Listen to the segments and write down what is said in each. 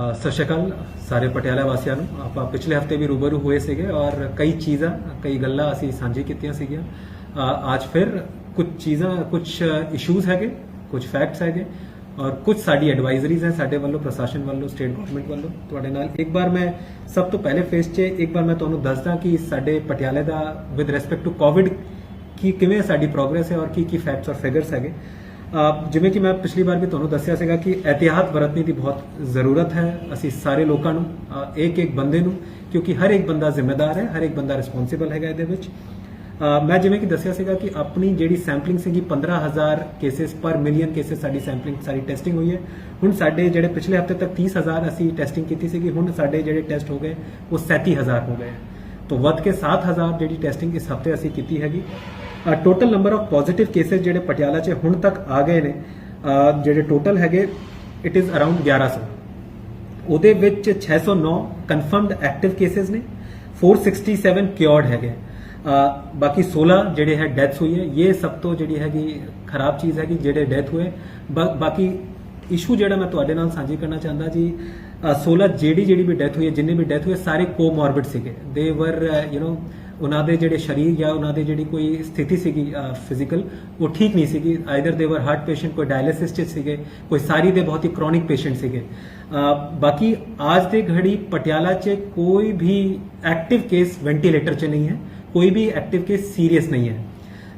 ਸਤਿ ਸ਼੍ਰੀ ਅਕਾਲ ਸਾਰੇ ਪਟਿਆਲਾ ਵਾਸੀਆਂ ਨੂੰ। ਆਪਾਂ ਪਿਛਲੇ ਹਫਤੇ ਵੀ ਰੂਬਰੂ ਹੋਏ ਸੀਗੇ ਔਰ ਕਈ ਚੀਜ਼ਾਂ ਕਈ ਗੱਲਾਂ ਅਸੀਂ ਸਾਂਝੀ ਕੀਤੀਆਂ ਸੀਗੀਆਂ। ਅੱਜ ਫਿਰ ਕੁਝ ਚੀਜ਼ਾਂ ਕੁਝ ਇਸ਼ੂਜ਼ ਹੈਗੇ, ਕੁਝ ਫੈਕਟਸ ਹੈਗੇ ਔਰ ਕੁਝ ਸਾਡੀ ਐਡਵਾਈਜ਼ਰੀਜ਼ ਹੈ ਸਾਡੇ ਵੱਲੋਂ, ਪ੍ਰਸ਼ਾਸਨ ਵੱਲੋਂ, ਸਟੇਟ ਗਵਰਨਮੈਂਟ ਵੱਲੋਂ ਤੁਹਾਡੇ ਨਾਲ। ਇੱਕ ਵਾਰ ਮੈਂ ਸਭ ਤੋਂ ਪਹਿਲੇ ਫੇਸ 'ਚ ਇੱਕ ਵਾਰ ਮੈਂ ਤੁਹਾਨੂੰ ਦੱਸਦਾ ਕਿ ਸਾਡੇ ਪਟਿਆਲੇ ਦਾ ਵਿਦ ਰਿਸਪੈਕਟ ਟੂ ਕੋਵਿਡ ਕੀ ਕਿਵੇਂ ਸਾਡੀ ਪ੍ਰੋਗਰੈਸ ਹੈ ਔਰ ਕੀ ਫੈਕਟਸ ਔਰ ਫਿਗਰਸ ਹੈਗੇ। ਜਿਵੇਂ ਕਿ ਮੈਂ ਪਿਛਲੀ ਵਾਰ ਵੀ ਤੁਹਾਨੂੰ ਦੱਸਿਆ ਸੀਗਾ ਕਿ ਇਹਤਿਆਤ ਵਰਤਣੀ ਦੀ ਬਹੁਤ ਜ਼ਰੂਰਤ ਹੈ ਅਸੀਂ ਸਾਰੇ ਲੋਕਾਂ ਨੂੰ, ਇੱਕ ਬੰਦੇ ਨੂੰ, ਕਿਉਂਕਿ ਹਰ ਇੱਕ ਬੰਦਾ ਜ਼ਿੰਮੇਦਾਰ ਹੈ, ਹਰ ਇੱਕ ਬੰਦਾ ਰਿਸਪੌਂਸਿਬਲ ਹੈਗਾ ਇਹਦੇ ਵਿੱਚ। ਮੈਂ ਜਿਵੇਂ ਕਿ ਦੱਸਿਆ ਸੀਗਾ ਕਿ ਆਪਣੀ ਜਿਹੜੀ ਸੈਂਪਲਿੰਗ ਸੀਗੀ 15,000 ਕੇਸਿਸ ਪਰ ਮਿਲੀਅਨ ਕੇਸਿਸ ਸਾਡੀ ਸੈਂਪਲਿੰਗ ਸਾਰੀ ਟੈਸਟਿੰਗ ਹੋਈ ਹੈ। ਹੁਣ ਸਾਡੇ ਜਿਹੜੇ ਪਿਛਲੇ ਹਫਤੇ ਤੱਕ 30,000 ਅਸੀਂ ਟੈਸਟਿੰਗ ਕੀਤੀ ਸੀਗੀ, ਹੁਣ ਸਾਡੇ ਜਿਹੜੇ ਟੈਸਟ ਹੋ ਗਏ ਉਹ 37,000 ਹੋ ਗਏ। ਤੋਂ ਵੱਧ ਕੇ 7,000 ਜਿਹੜੀ ਟੈਸਟਿੰਗ ਇਸ ਹਫਤੇ ਅਸੀਂ ਕੀਤੀ ਹੈਗੀ। Total number of positive cases ਜਿਹੜੇ ਪਟਿਆਲਾ 'ਚ ਹੁਣ ਤੱਕ ਆ ਗਏ ਨੇ, ਜਿਹੜੇ ਟੋਟਲ ਹੈਗੇ ਇਟ ਇਜ਼ ਅਰਾਊਂਡ 1100। ਉਹਦੇ ਵਿੱਚ 609 ਕਨਫਰਮਡ ਐਕਟਿਵ ਕੇਸਿਸ ਨੇ, 467 ਕਿਉਰਡ ਹੈਗੇ। ਬਾਕੀ 16 ਜਿਹੜੇ ਹੈ ਡੈਥਸ ਹੋਈ ਹੈ। ਇਹ ਸਭ ਤੋਂ ਜਿਹੜੀ ਹੈਗੀ ਖਰਾਬ ਚੀਜ਼ ਹੈਗੀ ਜਿਹੜੇ ਡੈਥ ਹੋਏ। ਬਾਕੀ ਇਸ਼ੂ ਜਿਹੜਾ ਮੈਂ ਤੁਹਾਡੇ ਨਾਲ ਸਾਂਝੀ ਕਰਨਾ ਚਾਹੁੰਦਾ ਜੀ, 16 ਜਿਹੜੀ ਵੀ ਡੈਥ ਹੋਈ ਹੈ, ਜਿੰਨੇ ਵੀ ਡੈਥ ਹੋਏ ਸਾਰੇ ਕੋਮੋਰਬਿਡ ਸੀਗੇ। ਦੇ ਵਰ ਉਹਨਾਂ ਦੇ ਜਿਹੜੇ ਸਰੀਰ ਜਾਂ ਉਹਨਾਂ ਦੇ ਜਿਹੜੀ ਕੋਈ ਸਥਿਤੀ ਸੀਗੀ ਫਿਜ਼ੀਕਲ ਉਹ ਠੀਕ ਨਹੀਂ ਸੀਗੀ। ਆਈਦਰ ਦੇ ਵਰ ਹਾਰਟ ਪੇਸ਼ੈਂਟ, ਕੋਈ ਡਾਇਲਿਸਿਸ 'ਚ ਸੀਗੇ, ਕੋਈ ਸਾਰੀ ਦੇ ਬਹੁਤ ਹੀ ਕ੍ਰੋਨਿਕ ਪੇਸ਼ੈਂਟ ਸੀਗੇ। ਬਾਕੀ ਅੱਜ ਦੇ ਘੜੀ ਪਟਿਆਲਾ 'ਚ ਕੋਈ ਵੀ ਐਕਟਿਵ ਕੇਸ ਵੈਂਟੀਲੇਟਰ 'ਚ ਨਹੀਂ ਹੈ, ਕੋਈ ਵੀ ਐਕਟਿਵ ਕੇਸ ਸੀਰੀਅਸ ਨਹੀਂ ਹੈ।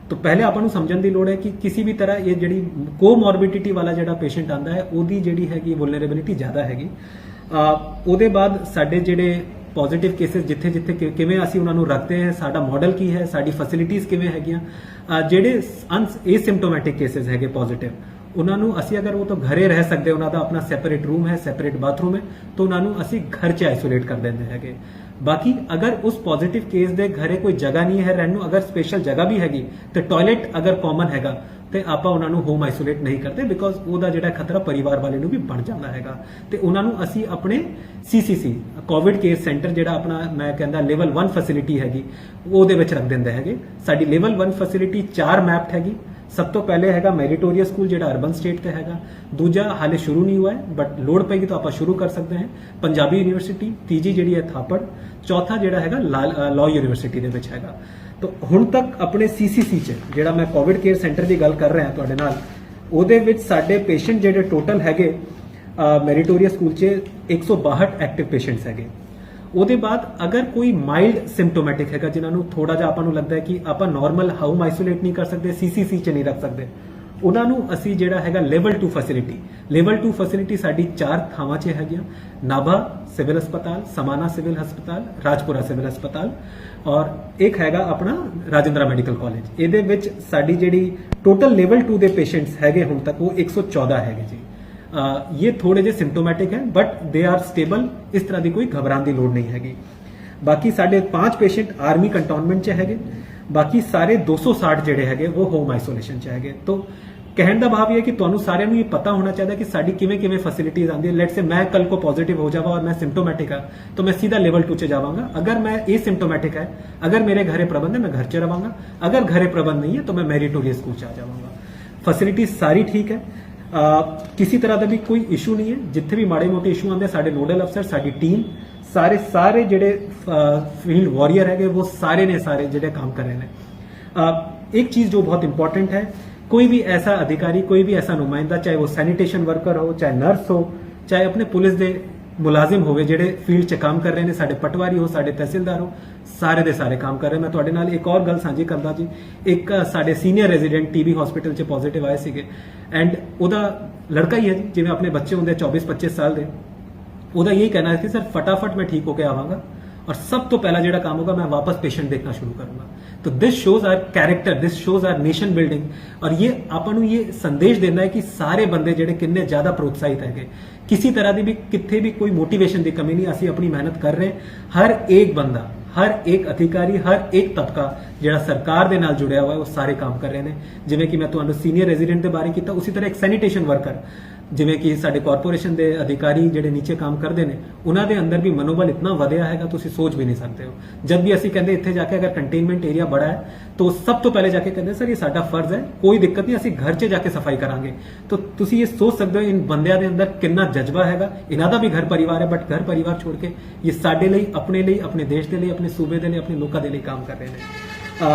तो पहले ਆਪਾਂ ਨੂੰ ਸਮਝਣ ਦੀ ਲੋੜ ਹੈ ਕਿ ਕਿਸੇ ਵੀ ਤਰ੍ਹਾਂ ਇਹ ਜਿਹੜੀ ਕੋਮੋਰਬਿਡਿਟੀ ਵਾਲਾ ਜਿਹੜਾ ਪੇਸ਼ੈਂਟ ਆਂਦਾ ਹੈ ਉਹਦੀ ਜਿਹੜੀ ਹੈਗੀ ਵੁਲਨਰੇਬਿਲਿਟੀ ਜ਼ਿਆਦਾ ਹੈਗੀ। ਉਹਦੇ ਬਾਅਦ ਸਾਡੇ ਜਿਹੜੇ ਪੋਜ਼ਿਟਿਵ ਕੇਸਿਸ ਜਿੱਥੇ ਕਿਵੇਂ ਅਸੀਂ ਉਹਨਾਂ ਨੂੰ ਰੱਖਦੇ ਹਾਂ, ਸਾਡਾ ਮਾਡਲ ਕੀ ਹੈ, ਸਾਡੀ ਫੈਸਿਲਿਟੀਆਂ ਕਿਵੇਂ ਹੈਗੀਆਂ। ਜਿਹੜੇ ਏਸਿਮਟੋਮੈਟਿਕ ਕੇਸਿਸ ਹੈਗੇ ਪੋਜ਼ਿਟਿਵ, ਉਹਨਾਂ ਨੂੰ ਅਸੀਂ ਅਗਰ ਉਹ ਤਾਂ ਘਰੇ ਰਹਿ ਸਕਦੇ, ਉਹਨਾਂ ਦਾ ਆਪਣਾ ਸੈਪਰੇਟ ਰੂਮ ਹੈ, ਸੈਪਰੇਟ ਬਾਥਰੂਮ ਹੈ, ਤਾਂ ਉਹਨਾਂ ਨੂੰ ਅਸੀਂ ਘਰ 'ਚ ਆਈਸੋਲੇਟ ਕਰ ਦਿੰਦੇ ਹੈਗੇ। ਬਾਕੀ ਅਗਰ ਉਸ ਪੋਜ਼ਿਟਿਵ ਕੇਸ ਦੇ ਘਰੇ ਕੋਈ ਜਗ੍ਹਾ ਨਹੀਂ ਹੈ ਰਹਿਣ ਨੂੰ, ਅਗਰ ਸਪੈਸ਼ਲ ਜਗ੍ਹਾ ਵੀ ਹੈਗੀ ਤੇ ਟਾਇਲਟ ਅਗਰ ਕਾਮਨ ਹੈਗਾ ਤੇ ਆਪਾਂ ਉਹਨਾਂ ਨੂੰ ਹੋਮ ਆਈਸੋਲੇਟ ਨਹੀਂ ਕਰਦੇ, ਬਿਕੋਜ਼ ਉਹਦਾ ਜਿਹੜਾ ਖਤਰਾ ਪਰਿਵਾਰ ਵਾਲੇ ਨੂੰ ਵੀ ਬਣ ਜਾਂਦਾ ਹੈਗਾ। ਤੇ ਉਹਨਾਂ ਨੂੰ ਅਸੀਂ ਆਪਣੇ ਸੀਸੀਸੀ ਕੋਵਿਡ ਕੇਅਰ ਸੈਂਟਰ ਜਿਹੜਾ ਆਪਣਾ ਮੈਂ ਕਹਿੰਦਾ ਲੈਵਲ 1 ਫੈਸਿਲਿਟੀ ਹੈਗੀ ਉਹਦੇ ਵਿੱਚ ਰੱਖ ਦਿੰਦੇ ਹੈਗੇ। ਸਾਡੀ ਲੈਵਲ 1 ਫੈਸਿਲਿਟੀ 4 ਮੈਪਡ ਹੈਗੀ। ਸਭ ਤੋਂ ਪਹਿਲੇ ਹੈਗਾ ਮੈਰੀਟੋਰੀਅਸ ਸਕੂਲ ਜਿਹੜਾ ਅਰਬਨ ਸਟੇਟ ਤੇ ਹੈਗਾ। ਦੂਜਾ ਹਾਲੇ ਸ਼ੁਰੂ ਨਹੀਂ ਹੋਇਆ ਹੈ ਬਟ ਲੋੜ ਪਏਗੀ ਤਾਂ ਆਪਾਂ ਸ਼ੁਰੂ ਕਰ ਸਕਦੇ ਹਾਂ, ਪੰਜਾਬੀ ਯੂਨੀਵਰਸਿਟੀ। ਤੀਜੀ ਜਿਹੜੀ ਹੈ ਥਾਪੜ। ਚੌਥਾ ਜਿਹੜਾ ਹੈਗਾ ਲਾਅ ਯੂਨੀਵਰਸਿਟੀ ਦੇ ਵਿੱਚ ਹੈਗਾ। ਤਾਂ ਹੁਣ ਤੱਕ ਆਪਣੇ ਸੀਸੀਸੀ 'ਚ ਜਿਹੜਾ ਮੈਂ ਕੋਵਿਡ ਕੇਅਰ ਸੈਂਟਰ ਦੀ ਗੱਲ ਕਰ ਰਿਹਾ ਤੁਹਾਡੇ ਨਾਲ, ਉਹਦੇ ਵਿੱਚ ਸਾਡੇ ਪੇਸ਼ੈਂਟ ਜਿਹੜੇ ਟੋਟਲ ਹੈਗੇ ਮੈਰੀਟੋਰੀਅਸ ਸਕੂਲ 'ਚ 162 ਐਕਟਿਵ ਪੇਸ਼ੈਂਟਸ ਹੈਗੇ। ਉਹਦੇ ਬਾਅਦ ਅਗਰ ਕੋਈ ਮਾਈਲਡ ਸਿੰਪਟੋਮੈਟਿਕ ਹੈਗਾ ਜਿਨ੍ਹਾਂ ਨੂੰ ਥੋੜਾ ਜਿਹਾ ਆਪਾਂ ਨੂੰ ਲੱਗਦਾ ਹੈ ਕਿ ਆਪਾਂ ਨਾਰਮਲ ਹੋਮ ਆਈਸੋਲੇਟ ਨਹੀਂ ਕਰ ਸਕਦੇ, ਸੀਸੀਸੀ 'ਚ ਨਹੀਂ ਰੱਖ ਸਕਦੇ, ਉਹਨਾਂ ਨੂੰ ਅਸੀਂ ਜਿਹੜਾ ਹੈਗਾ ਲੈਵਲ 2 ਫੈਸਿਲਿਟੀ, ਲੈਵਲ 2 ਫੈਸਿਲਿਟੀ ਸਾਡੀ 4 ਥਾਵਾਂ 'ਚ ਹੈਗੀਆਂ। ਨਾਭਾ ਸਿਵਲ ਹਸਪਤਾਲ, ਸਮਾਨਾ ਸਿਵਲ ਹਸਪਤਾਲ, ਰਾਜਪੁਰਾ ਸਿਵਲ ਹਸਪਤਾਲ ਔਰ ਇੱਕ ਹੈਗਾ ਆਪਣਾ ਰਾਜਿੰਦਰਾ ਮੈਡੀਕਲ ਕਾਲਜ। ਇਹਦੇ ਵਿੱਚ ਸਾਡੀ ਜਿਹੜੀ ਟੋਟਲ ਲੈਵਲ 2 ਦੇ ਪੇਸ਼ੈਂਟਸ ਹੈਗੇ ਹੁਣ ਤੱਕ ਉਹ 114 ਹੈਗੇ ਜੀ। ये थोड़े जे सिम्टोमैटिक है बट दे आर स्टेबल, इस तरह की कोई घबराने की लोड़ नहीं हैगी। बाकी साढ़े 5 पेशेंट आर्मी कंटोनमेंट च हैगे, बाकी सारे 260 ਜਿਹੜੇ ਹੈਗੇ वो होम आइसोलेशन च हैगे। तो कहने का भाव ये है कि ਤੁਹਾਨੂੰ ਸਾਰਿਆਂ ਨੂੰ ਇਹ ਪਤਾ ਹੋਣਾ ਚਾਹੀਦਾ ਕਿ ਸਾਡੀ ਕਿਵੇਂ ਫੈਸਿलिटीज आती है। लेट से मैं कल को पॉजिटिव हो जावा और मैं सिम्टोमैटिक है तो मैं सीधा लेवल 2 च जावांगा। अगर मैं एसिम्टोमैटिक है, अगर मेरे घरे प्रबंध है मैं घर च रवांगा, अगर घरे प्रबंध नहीं है तो मैं मैरिटोरियस स्कूल च आ जावांगा। फैसिलिटी सारी ठीक है, किसी तरह का भी कोई इशू नहीं है। जिथे भी माड़े मोटे इशू आते साढ़े नोडल अफसर, साड़ी टीम, सारे जेडे फील्ड वॉरियर है वो सारे ने सारे जेडे काम कर रहे हैं। एक चीज जो बहुत इंपॉर्टेंट है, कोई भी ऐसा अधिकारी, कोई भी ऐसा नुमाइंदा, चाहे वो सैनिटेशन वर्कर हो, चाहे नर्स हो, चाहे अपने पुलिस के मुलाजिम होवे जेडे फील्ड च काम कर रहे हैं, साडे पटवारी हो, साडे तहसीलदार हो, सारे दे सारे काम कर रहे हैं। मैं तुहाडे नाल एक और गल साझी करदा जी, एक साडे सीनियर रेजिडेंट टीबी हॉस्पिटल च पॉजिटिव आए सीगे एंड ओदा लड़का ही है जी, जिवें अपने बच्चे होंदे 24-25 साल दे। ओदा यही कहना है कि सर फटाफट मैं ठीक होकर आवांगा और सब तो पहला जेड़ा काम होगा मैं वापस पेशेंट देखना शुरू करूंगा। तो this shows our character, this shows our nation building और ये आपां नूं ये संदेश देना है कि सारे बंदे जेड़े किन्ने ज्यादा प्रोत्साहित है, किसी तरह की भी किथे भी कोई मोटिवेशन की कमी नहीं। असीं अपनी मेहनत कर रहे हैं। हर एक बंदा, हर एक अधिकारी, हर एक तबका ਜਿਹੜਾ सरकार ਦੇ ਨਾਲ जुड़िया हुआ है वो सारे काम कर रहे हैं। जिवें कि मैं ਤੁਹਾਨੂੰ सीनियर रेजिडेंट के बारे किया, उसी तरह एक सैनिटेशन वर्कर ਜਿਵੇਂ ਕਿ ਸਾਡੇ ਕਾਰਪੋਰੇਸ਼ਨ ਦੇ ਅਧਿਕਾਰੀ ਜਿਹੜੇ ਨੀਚੇ ਕੰਮ ਕਰਦੇ ਨੇ ਉਹਨਾਂ ਦੇ ਅੰਦਰ ਵੀ ਮਨੋਬਲ ਇਤਨਾ ਵਧਿਆ ਹੈਗਾ ਤੁਸੀਂ ਸੋਚ ਵੀ ਨਹੀਂ ਸਕਦੇ ਹੋ। ਜਦ ਵੀ ਅਸੀਂ ਕਹਿੰਦੇ ਇੱਥੇ ਜਾ ਕੇ ਅਗਰ ਕੰਟੇਨਮੈਂਟ ਏਰੀਆ ਬੜਾ ਹੈ ਤਾਂ ਸਭ ਤੋਂ ਪਹਿਲੇ ਜਾ ਕੇ ਕਹਿੰਦੇ ਸਰ ਇਹ ਸਾਡਾ ਫਰਜ਼ ਹੈ, ਕੋਈ ਦਿੱਕਤ ਨਹੀਂ, ਅਸੀਂ ਘਰ 'ਚ ਜਾ ਕੇ ਸਫਾਈ ਕਰਾਂਗੇ। ਤਾਂ ਤੁਸੀਂ ਇਹ ਸੋਚ ਸਕਦੇ ਹੋ ਇਨ ਬੰਦਿਆਂ ਦੇ ਅੰਦਰ ਕਿੰਨਾ ਜਜ਼ਬਾ ਹੈਗਾ। ਇਹਨਾਂ ਦਾ ਵੀ ਘਰ ਪਰਿਵਾਰ ਹੈ ਬਟ ਘਰ ਪਰਿਵਾਰ ਛੋੜ ਕੇ ਇਹ ਸਾਡੇ ਲਈ, ਆਪਣੇ ਦੇਸ਼ ਦੇ ਲਈ, ਆਪਣੇ ਸੂਬੇ ਦੇ ਲਈ, ਆਪਣੇ ਲੋਕਾਂ ਦੇ ਲਈ ਕੰਮ ਕਰ ਰਹੇ ਨੇ।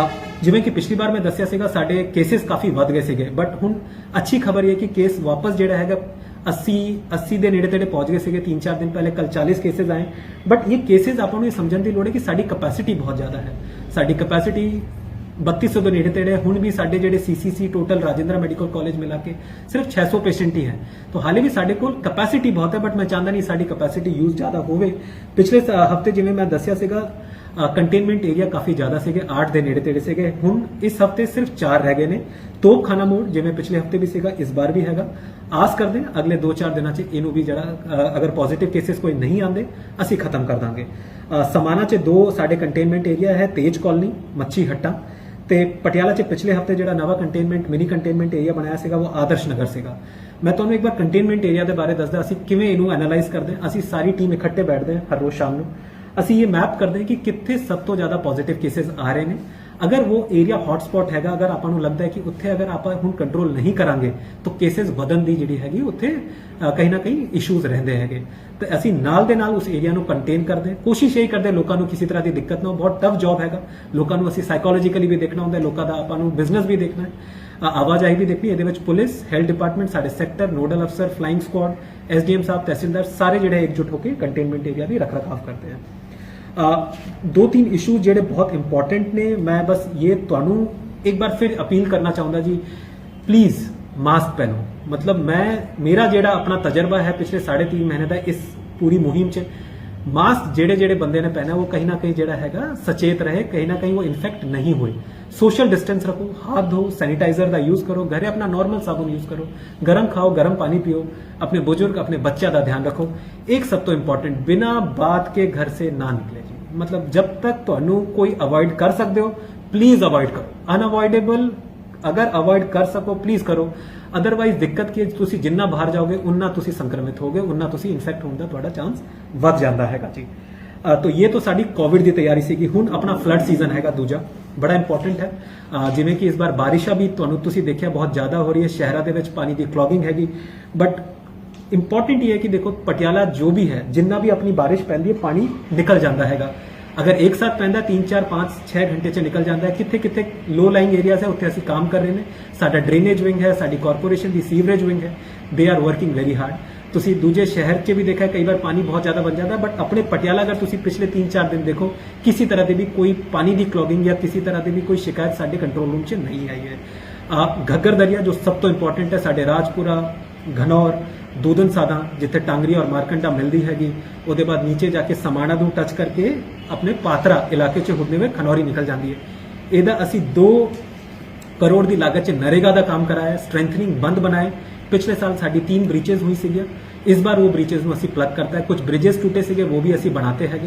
ਜਿਵੇਂ ਕਿ ਪਿਛਲੀ ਵਾਰ ਮੈਂ ਦੱਸਿਆ ਸੀਗਾ ਸਾਡੇ ਕੇਸਿਸ ਕਾਫੀ ਵੱਧ ਗਏ ਸੀਗੇ ਬਟ ਹੁਣ ਅੱਛੀ ਖਬਰ ਇਹ ਕਿ ਕੇਸ ਵਾਪਸ ਜਿਹੜਾ ਹੈਗਾ 80 ਦੇ ਨੇੜੇ ਤੇੜੇ ਪਹੁੰਚ ਗਏ ਸੀਗੇ 3-4 ਦਿਨ ਪਹਿਲੇ। ਕੱਲ 40 ਕੇਸਿਸ ਆਏ ਬਟ ਇਹ ਕੇਸਿਸ ਆਪਾਂ ਨੂੰ ਇਹ ਸਮਝਣ ਦੀ ਲੋੜ ਹੈ ਕਿ ਸਾਡੀ ਕੈਪੈਸਿਟੀ ਬਹੁਤ ਜ਼ਿਆਦਾ ਹੈ। ਸਾਡੀ ਕੈਪੈਸਿਟੀ 3200 ਦੇ ਨੇੜੇ ਤੇੜੇ। ਹੁਣ ਵੀ ਸਾਡੇ ਜਿਹੜੇ ਸੀਸੀਸੀ ਟੋਟਲ ਰਾਜਿੰਦਰਾ ਮੈਡੀਕਲ ਕਾਲਜ ਮਿਲਾ ਕੇ ਸਿਰਫ 600 ਪੇਸ਼ੈਂਟ ਹੀ ਹੈ। ਤਾਂ ਹਾਲੇ ਵੀ ਸਾਡੇ ਕੋਲ ਕੈਪੈਸਿਟੀ ਬਹੁਤ ਹੈ ਬਟ ਮੈਂ ਚਾਹੁੰਦਾ ਨਹੀਂ ਸਾਡੀ ਕੈਪੈਸਿਟੀ ਯੂਜ਼ ਜ਼ਿਆਦਾ ਹੋਵੇ। ਪਿਛਲੇ ਹਫਤੇ ਜਿਵੇਂ ਮੈਂ ਦੱਸਿਆ ਸੀਗਾ ਕੰਟੇਨਮੈਂਟ ਏਰੀਆ ਕਾਫੀ ਜ਼ਿਆਦਾ ਸੀਗੇ, 8 ਦੇ ਨੇੜੇ ਤੇੜੇ ਸੀਗੇ। ਹੁਣ ਇਸ ਹਫਤੇ ਸਿਰਫ 4 ਰਹਿ ਗਏ ਨੇ। ਤੋਪਖਾਨਾ ਮੋੜ ਜਿਵੇਂ ਪਿਛਲੇ ਹਫਤੇ ਵੀ ਸੀਗਾ ਇਸ ਵਾਰ ਵੀ ਹੈਗਾ। ਆਸ ਕਰਦੇ ਹਾਂ ਅਗਲੇ 2-4 ਦਿਨਾਂ 'ਚ ਇਹਨੂੰ ਵੀ ਜਿਹੜਾ ਅਗਰ ਪੋਜ਼ਿਟਿਵ ਕੇਸਿਸ ਕੋਈ ਨਹੀਂ ਆਉਂਦੇ ਅਸੀਂ ਖਤਮ ਕਰ ਦਾਂਗੇ। ਸਮਾਣਾ 'ਚ 2 ਸਾਡੇ ਕੰਟੇਨਮੈਂਟ ਏਰੀਆ ਹੈ, ਤੇਜ ਕਾਲੋਨੀ, ਮੱਛੀ ਹੱਟਾ ਤੇ ਪਟਿਆਲਾ 'ਚ ਪਿਛਲੇ ਹਫਤੇ ਜਿਹੜਾ ਨਵਾਂ ਕੰਟੇਨਮੈਂਟ ਮਿਨੀ ਕੰਟੇਨਮੈਂਟ ਏਰੀਆ ਬਣਾਇਆ ਸੀਗਾ ਉਹ ਆਦਰਸ਼ ਨਗਰ ਸੀਗਾ। ਮੈਂ ਤੁਹਾਨੂੰ ਇੱਕ ਵਾਰ ਕੰਟੇਨਮੈਂਟ ਏਰੀਆ ਦੇ ਬਾਰੇ ਦੱਸਦਾ ਅਸੀਂ ਕਿਵੇਂ ਇਹਨੂੰ ਐਨਾਲਾਈਜ਼ ਕਰਦੇ ਹਾਂ। ਅਸੀਂ ਸਾਰੀ ਟੀਮ ਇਕੱਠੇ ਬੈਠਦੇ ਹਾਂ ਹਰ ਰੋਜ਼ ਸ਼ਾਮ ਨੂੰ। ਅਸੀਂ ਇਹ ਮੈਪ ਕਰਦੇ ਹਾਂ ਕਿ ਕਿੱਥੇ ਸਭ ਤੋਂ ਜ਼ਿਆਦਾ ਪੋਜ਼ਿਟਿਵ ਕੇਸਿਸ ਆ ਰਹੇ ਨੇ। ਅਗਰ ਉਹ ਏਰੀਆ ਹੌਟਸਪੌਟ ਹੈਗਾ, ਅਗਰ ਆਪਾਂ ਨੂੰ ਲੱਗਦਾ ਹੈ ਕਿ ਉੱਥੇ ਅਗਰ ਆਪਾਂ ਹੁਣ ਕੰਟਰੋਲ ਨਹੀਂ ਕਰਾਂਗੇ ਤਾਂ ਕੇਸਿਸ ਵਧਣ ਦੀ ਜਿਹੜੀ ਹੈਗੀ ਉੱਥੇ ਕहीं ਨਾ ਕहीं ਇਸ਼ੂਜ਼ ਰਹਿੰਦੇ ਹੈਗੇ। ਤਾਂ ਅਸੀਂ ਨਾਲ ਦੇ ਨਾਲ ਉਸ ਏਰੀਆ ਨੂੰ ਕੰਟੇਨ ਕਰਦੇ, ਕੋਸ਼ਿਸ਼ ਇਹ ਕਰਦੇ ਲੋਕਾਂ ਨੂੰ ਕਿਸੇ ਤਰ੍ਹਾਂ ਦੀ ਦਿੱਕਤ ਨਾ ਹੋ। ਬਹੁਤ ਟਫ ਜੌਬ ਹੈਗਾ, ਲੋਕਾਂ ਨੂੰ ਅਸੀਂ ਸਾਈਕੋਲੋਜੀਕਲੀ ਵੀ ਦੇਖਣਾ ਹੁੰਦਾ, ਲੋਕਾਂ ਦਾ ਆਪਾਂ ਨੂੰ ਬਿਜ਼ਨਸ ਵੀ ਦੇਖਣਾ ਹੈ, ਆਵਾਜਾਈ ਵੀ ਦੇਖਣੀ। ਇਹਦੇ ਵਿੱਚ ਪੁਲਿਸ, ਹੈਲਥ ਡਿਪਾਰਟਮੈਂਟ, ਸਾਡੇ ਸੈਕਟਰ ਨੋਡਲ ਅਫਸਰ, ਫਲਾਈਂਗ ਸਕੁਆਡ, ਐਸਡੀਐਮ ਸਾਹਿਬ, ਤਹਿਸੀਲਦਾਰ ਸਾਰੇ ਜਿਹੜੇ एकजुट होकर कंटेनमेंट एरिया भी रख रखाव करते हैं। 2-3 इशूज ਜਿਹੜੇ ਬਹੁਤ ਇੰਪੋਰਟੈਂਟ ਨੇ। ਮੈਂ ਬਸ ਇਹ ਤੁਹਾਨੂੰ ਇੱਕ ਵਾਰ ਫਿਰ ਅਪੀਲ ਕਰਨਾ ਚਾਹੁੰਦਾ ਜੀ, ਪਲੀਜ਼ ਮਾਸਕ ਪਹਿਨੋ। ਮਤਲਬ ਮੇਰਾ ਜਿਹੜਾ ਆਪਣਾ ਤਜਰਬਾ ਹੈ ਪਿਛਲੇ 3.5 ਮਹੀਨੇ ਦਾ ਇਸ ਪੂਰੀ ਮੁਹਿੰਮ 'ਚ, ਮਾਸਕ ਜਿਹੜੇ ਬੰਦੇ ਨੇ ਪਹਿਨਾ ਉਹ ਕहीं ना कहीं ਜਿਹੜਾ ਹੈਗਾ सचेत रहे, कहीं ना कहीं वो इन्फेक्ट नहीं होए। सोशल डिस्टेंस रखो, हाथ धो, सैनिटाइजर का यूज करो, घरे अपना नॉर्मल साबुन यूज करो, गर्म खाओ, गर्म पानी पियो, अपने बुजुर्ग अपने बच्चा का ध्यान रखो। एक सब तो इंपॉर्टेंट, बिना बात के घर से ना निकले जी। मतलब जब तक ਤੁਹਾਨੂੰ कोई अवॉइड कर सकते हो प्लीज अवॉइड करो। अनअवॉइडेबल अगर अवॉइड कर सको प्लीज करो, अदरवाइज दिक्कत की ਤੁਸੀਂ ਜਿੰਨਾ ਬਾਹਰ ਜਾਓਗੇ ਉਨਾ ਤੁਸੀਂ ਸੰਕਰਮਿਤ ਹੋਗੇ, ਉਨਾ ਤੁਸੀਂ ਇਨਫੈਕਟ ਹੋਣ ਦਾ ਤੁਹਾਡਾ ਚਾਂਸ ਵੱਧ ਜਾਂਦਾ ਹੈਗਾ ਜੀ। तो ये तो साड़ी कोविड की तैयारी सीगी। हुण अपना फ्लड सीजन हैगा दूजा बड़ा इंपॉर्टेंट है। जिवें कि इस बार बारिशा भी तुसीं देखिया बहुत ज़्यादा हो रही है, शहरों के विच पानी की क्लॉगिंग हैगी। बट इंपॉर्टेंट ये है कि देखो पटियाला जो भी है जिन्ना भी अपनी बारिश पैंदी है पानी निकल जाता हैगा। अगर एक साथ पैंदा 3, 4, 5, 6 घंटे च निकल जाता है। कित्थे कित्थे लो लाइंग एरियाज है उत्थे असीं काम कर रहे हैं। साडा ड्रेनेज विंग है, साडी कॉरपोरेशन की सीवरेज विंग है, they are working very hard. ਤੁਸੀਂ ਦੂਜੇ ਸ਼ਹਿਰ 'ਚ ਵੀ ਦੇਖਿਆ ਕਈ ਵਾਰ ਪਾਣੀ ਬਹੁਤ ਜ਼ਿਆਦਾ ਬਣ ਜਾਂਦਾ, ਬਟ ਆਪਣੇ ਪਟਿਆਲਾ ਅਗਰ ਤੁਸੀਂ ਪਿਛਲੇ 3-4 ਦਿਨ ਦੇਖੋ ਕਿਸੇ ਤਰ੍ਹਾਂ ਦੀ ਵੀ ਕੋਈ ਪਾਣੀ ਦੀ ਕਲੌਗਿੰਗ ਜਾਂ ਕਿਸੇ ਤਰ੍ਹਾਂ ਦੀ ਵੀ ਕੋਈ ਸ਼ਿਕਾਇਤ ਸਾਡੇ ਕੰਟਰੋਲ ਰੂਮ 'ਚ ਨਹੀਂ ਆਈ ਹੈ। ਘੱਗਰ ਦਰਿਆ ਜੋ ਸਭ ਤੋਂ ਇੰਪੋਰਟੈਂਟ ਹੈ, ਸਾਡੇ ਰਾਜਪੁਰਾ, घनौर, दूधन सादा जिथे टांगरी और मारकंडा मिलती हैगी, ਉਹਦੇ ਬਾਅਦ नीचे जाके समाणा ਨੂੰ टच करके अपने पात्रा इलाके 'ਚ ਹੁੰਦੇ ਹੋਏ खनौरी निकल जाती है। ਇਹਦਾ ਅਸੀਂ 2 करोड़ की लागत 'ਚ नरेगा का काम कराया, स्ट्रेंथनिंग बंद बनाए। पिछले साल साड़ी 3 ब्रिजेज हुई सी, इस बार वो ब्रिजेज में असी प्लग करता है। कुछ ब्रिजेस टूटे सीगे वो भी असी बनाते हैं।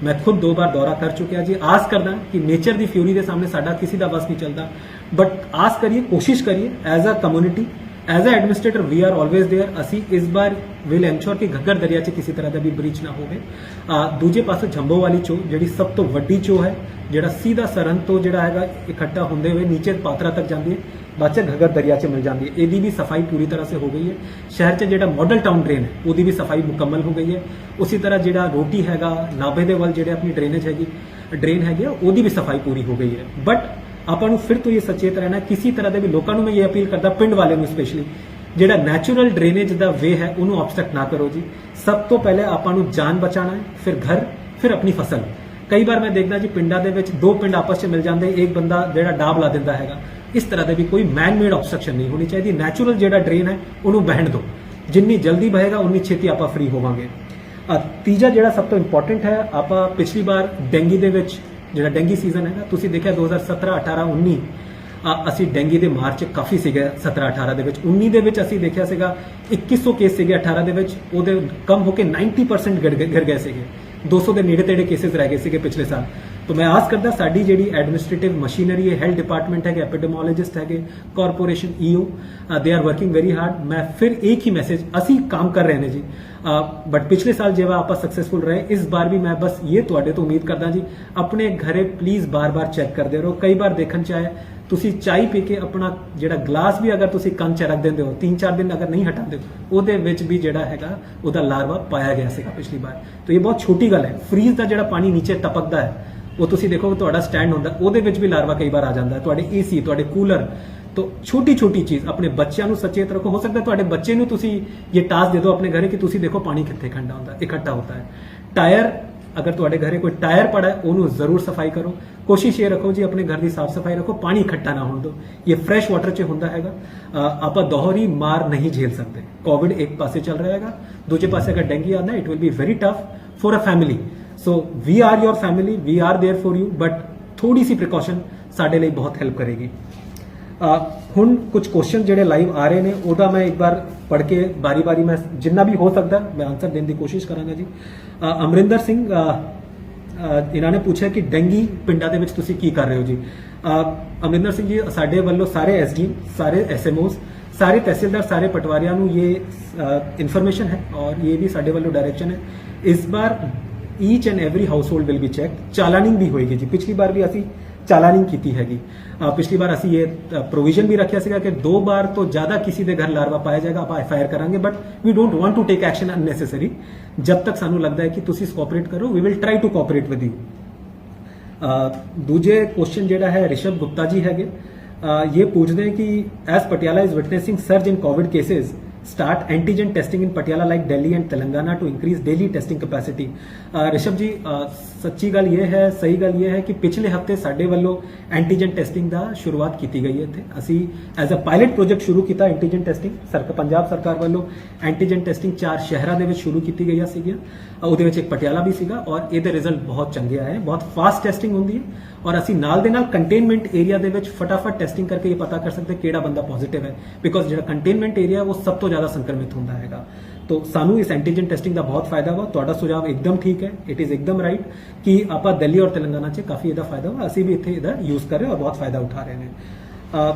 मैं खुद 2 बार दौरा कर चुकिया जी। आस करना कि नेचर की फ्यूरी के सामने साडा किसी का बस नहीं चलता, बट आस करिए, कोशिश करिए as a community, as a administrator we are always there. असी इस बार विल एंश्योर कि घग्गर दरिया 'ਚ किसी तरह का भी ब्रिज ना हो। दूजे पासे झंबो वाली चो जी सब तो वड्डी चो है, ਜਿਹੜਾ सीधा सरहद तो ਜਿਹੜਾ ਹੈਗਾ इकट्ठा ਹੁੰਦੇ ਹੋਏ नीचे पात्रा तक जाती है, बाद च घग्गर दरिया 'ਚ मिल जाती है। ਇਹਦੀ भी सफाई पूरी तरह से हो गई है। शहर 'ਚ ਜਿਹੜਾ मॉडल टाउन ड्रेन है ਉਹਦੀ भी सफाई मुकम्मल हो गई है। उसी तरह ਜਿਹੜਾ रोटी हैगा नाभे ਦੇ ਵੱਲ ਜਿਹੜੇ अपनी ड्रेनेज हैगी ड्रेन हैगी ਉਹਦੀ भी सफाई पूरी हो गई है। बट ਆਪਾਂ ਨੂੰ ਫਿਰ ਤੋਂ ਇਹ सचेत रहना, किसी तरह ਦੇ ਵੀ ਲੋਕਾਂ ਨੂੰ मैं ये अपील करता, ਪਿੰਡ ਵਾਲੇ ਨੂੰ स्पेशली ਜਿਹੜਾ ਨੈਚੁਰਲ ਡਰੇਨੇਜ ਦਾ ਵੇ ਹੈ ਉਹਨੂੰ ਆਬਸਟਰਕਟ ਨਾ ਕਰੋ ਜੀ। ਸਭ ਤੋਂ ਪਹਿਲੇ ਆਪਾਂ ਨੂੰ ਜਾਨ ਬਚਾਣਾ ਹੈ, ਫਿਰ ਘਰ, ਫਿਰ ਆਪਣੀ ਫਸਲ। ਕਈ ਵਾਰ ਮੈਂ ਦੇਖਦਾ ਜੀ ਪਿੰਡਾਂ ਦੇ ਵਿੱਚ 2 ਪਿੰਡ ਆਪਸ 'ਚ ਮਿਲ ਜਾਂਦੇ, ਇੱਕ ਬੰਦਾ ਜਿਹੜਾ ਡਾਬ ਲਾ ਦਿੰਦਾ ਹੈਗਾ। ਇਸ ਤਰ੍ਹਾਂ ਦੇ ਵੀ ਕੋਈ ਮੈਨ ਮੇਡ ਆਬਸਟਰਕਸ਼ਨ ਨਹੀਂ ਹੋਣੀ ਚਾਹੀਦੀ। ਨੈਚੁਰਲ ਜਿਹੜਾ ਡਰੇਨ ਹੈ ਉਹਨੂੰ ਬਹਿਣ ਦਿਓ, ਜਿੰਨੀ ਜਲਦੀ ਬਹੇਗਾ ਉਨੀ ਛੇਤੀ ਆਪਾਂ ਫ੍ਰੀ ਹੋਵਾਂਗੇ। ਤੀਜਾ ਜਿਹੜਾ ਸਭ ਤੋਂ ਇੰਪੋਰਟੈਂਟ ਹੈ, ਆਪਾਂ ਪਿਛਲੀ ਵਾਰ ਡੈਂਗੀ ਦੇ ਵਿੱਚ ਜਿਹੜਾ ਡੈਂਗੀ ਸੀਜ਼ਨ ਹੈਗਾ ਤੁਸੀਂ ਦੇਖਿਆ 2017, 18, 19 ਅਸੀਂ ਡੈਂਗੀ ਦੇ ਮਾਰ 'ਚ ਕਾਫੀ ਸੀਗੇ। 17, 18 ਦੇ ਵਿੱਚ, 19 ਦੇ ਵਿੱਚ ਅਸੀਂ ਦੇਖਿਆ ਸੀਗਾ 2100 ਕੇਸ ਸੀਗੇ, 18 ਦੇ ਵਿੱਚ ਉਹਦੇ ਕਮ ਹੋ ਕੇ 90% ਗਿਰ ਗਏ ਸੀਗੇ। 200 ਦੇ ਨੇੜੇ ਤੇੜੇ ਕੇਸਿਸ ਰਹਿ ਗਏ ਸੀਗੇ ਪਿਛਲੇ ਸਾਲ। तो मैं आस करदा साडी ਜਿਹੜੀ ਐਡਮਿਨਿਸਟ੍ਰੇਟਿਵ ਮਸ਼ੀਨਰੀ ਹੈ, ਹੈਲਥ ਡਿਪਾਰਟਮੈਂਟ ਹੈਗੇ, ਐਪੀਡੈਮੋਲੋजिस्ट ਹੈਗੇ, corporation ਈਓ, they are working very hard. मैं फिर एक ही मैसेज, ਅਸੀਂ काम कर रहे हैं जी, बट पिछले साल जेवा आप सक्सेसफुल रहे, इस बार भी मैं बस ये ਤੁਹਾਡੇ ਤੋਂ उम्मीद करदा जी, अपने घरे प्लीज बार बार चेक करते रहो। कई बार देखण ਚ आया ਤੁਸੀਂ ਚਾਹ ਪੀ ਕੇ ਆਪਣਾ ਜਿਹੜਾ ਗਲਾਸ ਵੀ ਅਗਰ ਤੁਸੀਂ ਕੰਨ ਚ ਰੱਖ ਦਿੰਦੇ ਹੋ 3-4 ਦਿਨ ਅਗਰ ਨਹੀਂ ਹਟਾਉਂਦੇ ਹੋ, ਉਹਦੇ ਵਿੱਚ ਵੀ ਜਿਹੜਾ ਹੈਗਾ ਉਹਦਾ ਲਾਰਵਾ ਪਾਇਆ ਗਿਆ ਸੀਗਾ ਪਿਛਲੀ ਵਾਰ। तो ये बहुत छोटी गल है। फ्रीज ਦਾ ਜਿਹੜਾ ਪਾਣੀ ਨੀਚੇ ਟਪਕਦਾ ਹੈ, ਉਹ ਤੁਸੀਂ ਦੇਖੋਗੇ ਤੁਹਾਡਾ ਸਟੈਂਡ ਹੁੰਦਾ, ਉਹਦੇ ਵਿੱਚ ਵੀ ਲਾਰਵਾ ਕਈ ਵਾਰ ਆ ਜਾਂਦਾ ਹੈ। ਤੁਹਾਡੇ ਏਸੀ, ਤੁਹਾਡੇ ਕੂਲਰ, तो छोटी छोटी चीज अपने बच्चों को सचेत रखो। हो सकता है ਤੁਹਾਡੇ ਬੱਚੇ ਨੂੰ ਤੁਸੀਂ ये टास्क दे दो अपने घरे कि ਤੁਸੀਂ देखो पानी कितने ठंडा होता है, इकट्ठा होता है। टायर, अगर ਤੁਹਾਡੇ घरे कोई टायर पड़ा है ਉਹਨੂੰ ਜ਼ਰੂਰ सफाई करो। कोशिश ये रखो जी अपने घर की साफ सफाई रखो, पानी इकट्ठा ना होने दो। ये फ्रेश वाटर च ਹੁੰਦਾ ਹੈਗਾ। ਆਪਾਂ दोहरी मार नहीं झेल सकते। कोविड एक पासे चल रहा है, दूजे पासे अगर डेंगू आता है, it will be very tough for a family. So we are your family, we are there for you, but थोड़ी सी प्रिकॉशन ਸਾਡੇ ਲਈ बहुत हेल्प करेगी। ਹੁਣ ਕੁਝ ਕੁਐਸਚਨ ਜਿਹੜੇ ਲਾਈਵ ਆ ਰਹੇ ਨੇ ਉਹਦਾ ਮੈਂ ਇੱਕ ਵਾਰ ਪੜ੍ਹ ਕੇ ਬਾਰੀ-ਬਾਰੀ ਮੈਂ ਜਿੰਨਾ ਵੀ ਹੋ ਸਕਦਾ ਮੈਂ ਆਨਸਰ ਦੇਣ ਦੀ ਕੋਸ਼ਿਸ਼ ਕਰਾਂਗਾ ਜੀ। ਅਮਰਿੰਦਰ ਸਿੰਘ ਇਹਨਾਂ ਨੇ ਪੁੱਛਿਆ ਕਿ ਡੈਂਗੀ ਪਿੰਡਾਂ ਦੇ ਵਿੱਚ ਤੁਸੀਂ ਕੀ ਕਰ ਰਹੇ ਹੋ ਜੀ। ਅਮਰਿੰਦਰ ਸਿੰਘ ਜੀ, ਸਾਡੇ ਵੱਲੋਂ ਸਾਰੇ ਐਸਡੀਐਮ, ਸਾਰੇ ਐਸਐਮਓਸ, ਸਾਰੇ ਤਹਿਸੀਲਦਾਰ, ਸਾਰੇ ਪਟਵਾਰੀਆਂ ਨੂੰ ਇਹ ਇਨਫੋਰਮੇਸ਼ਨ ਹੈ ਔਰ ਇਹ ਵੀ ਸਾਡੇ ਵੱਲੋਂ ਡਾਇਰੈਕਸ਼ਨ ਹੈ। ਇਸ ਬਾਰ each and every household will be checked. ਚਾਲਾਨਿੰਗ ਵੀ ਹੋਏਗੀ ਜੀ। ਪਿਛਲੀ ਵਾਰ ਵੀ ਅਸੀਂ ਚਾਲਾਨਿੰਗ ਕੀਤੀ ਹੈਗੀ। ਪਿਛਲੀ ਵਾਰ ਅਸੀਂ ਇਹ ਪ੍ਰੋਵੀਜ਼ਨ ਵੀ ਰੱਖਿਆ ਸੀਗਾ ਕਿ 2 ਬਾਰ ਤੋਂ ਜ਼ਿਆਦਾ ਕਿਸੇ ਦੇ ਘਰ ਲਾਰਵਾ ਪਾਇਆ ਜਾਏਗਾ ਆਪਾਂ ਐਫਆਈਆਰ ਕਰਾਂਗੇ, but we don't want to take action unnecessary. ਜਦ ਤੱਕ ਸਾਨੂੰ ਲੱਗਦਾ ਹੈ ਕਿ ਤੁਸੀਂ ਕੋਆਪਰੇਟ ਕਰੋ, we will try to cooperate with you. ਦੂਜੇ ਕੁਐਸਚਨ ਜਿਹੜਾ ਹੈ ਰਿਸ਼ਭ ਗੁਪਤਾ ਜੀ ਹੈਗੇ, ਇਹ ਪੁੱਛਦੇ हैं कि as Patiala is witnessing surge in COVID cases, start antigen testing in Patiala like Delhi and Telangana to increase daily testing capacity। Rishabh ਜੀ, ਸੱਚੀ ਗੱਲ ਇਹ ਹੈ, ਸਹੀ ਗੱਲ ਇਹ ਹੈ ਕਿ ਪਿਛਲੇ ਹਫਤੇ ਸਾਡੇ ਵੱਲੋਂ ਐਂਟੀਜਨ ਟੈਸਟਿੰਗ ਦਾ ਸ਼ੁਰੂਆਤ ਕੀਤੀ ਗਈ ਹੈ। ਇੱਥੇ ਅਸੀਂ ਐਜ਼ ਅ ਪਾਇਲਟ ਪ੍ਰੋਜੈਕਟ ਸ਼ੁਰੂ ਕੀਤਾ ਐਂਟੀਜਨ ਟੈਸਟਿੰਗ। ਪੰਜਾਬ ਸਰਕਾਰ ਵੱਲੋਂ ਐਂਟੀਜਨ ਟੈਸਟਿੰਗ 4 ਸ਼ਹਿਰਾਂ ਦੇ ਵਿੱਚ ਸ਼ੁਰੂ ਕੀਤੀ ਗਈਆਂ ਸੀਗੀਆਂ। ਉਹਦੇ ਵਿੱਚ ਇੱਕ ਪਟਿਆਲਾ ਵੀ ਸੀਗਾ ਔਰ ਇਹਦੇ ਰਿਜ਼ਲਟ ਬਹੁਤ ਚੰਗੇ ਆਏ। ਬਹੁਤ ਫਾਸਟ ਟੈਸਟਿੰਗ ਹੁੰਦੀ ਹੈ ਔਰ ਅਸੀਂ ਨਾਲ ਦੇ ਨਾਲ ਕੰਟੇਨਮੈਂਟ ਏਰੀਆ ਦੇ ਵਿੱਚ ਫਟਾਫਟ ਟੈਸਟਿੰਗ ਕਰਕੇ ਇਹ ਪਤਾ ਕਰ ਸਕਦੇ ਕਿਹੜਾ ਬੰਦਾ ਪੋਜ਼ਿਟਿਵ ਹੈ, ਬਿਕੋਜ਼ ਜਿਹੜਾ ਕੰਟੇਨਮੈਂਟ ਏਰੀਆ ਉਹ ਸਭ ਤੋਂ ਜ਼ਿਆਦਾ ਸੰਕਰਮਿਤ ਹੁੰਦਾ ਹੈਗਾ। तो ਸਾਨੂੰ ਇਸ ਐਂਟੀਜਨ ਟੈਸਟਿੰਗ ਦਾ ਬਹੁਤ ਫਾਇਦਾ ਵਾ। ਤੁਹਾਡਾ ਸੁਝਾਅ ਇੱਕਦਮ ਠੀਕ ਹੈ, ਇਟ ਇਜ਼ ਇੱਕਦਮ ਰਾਈਟ ਕਿ ਆਪਾਂ ਦਿੱਲੀ ਔਰ ਤੇਲੰਗਾਨਾ 'ਚ ਕਾਫੀ ਇਹਦਾ ਫਾਇਦਾ ਵਾ। ਅਸੀਂ ਵੀ ਇੱਥੇ ਇਹਦਾ ਯੂਜ਼ ਕਰ ਰਹੇ ਔਰ ਬਹੁਤ ਫਾਇਦਾ ਉਠਾ ਰਹੇ ਨੇ।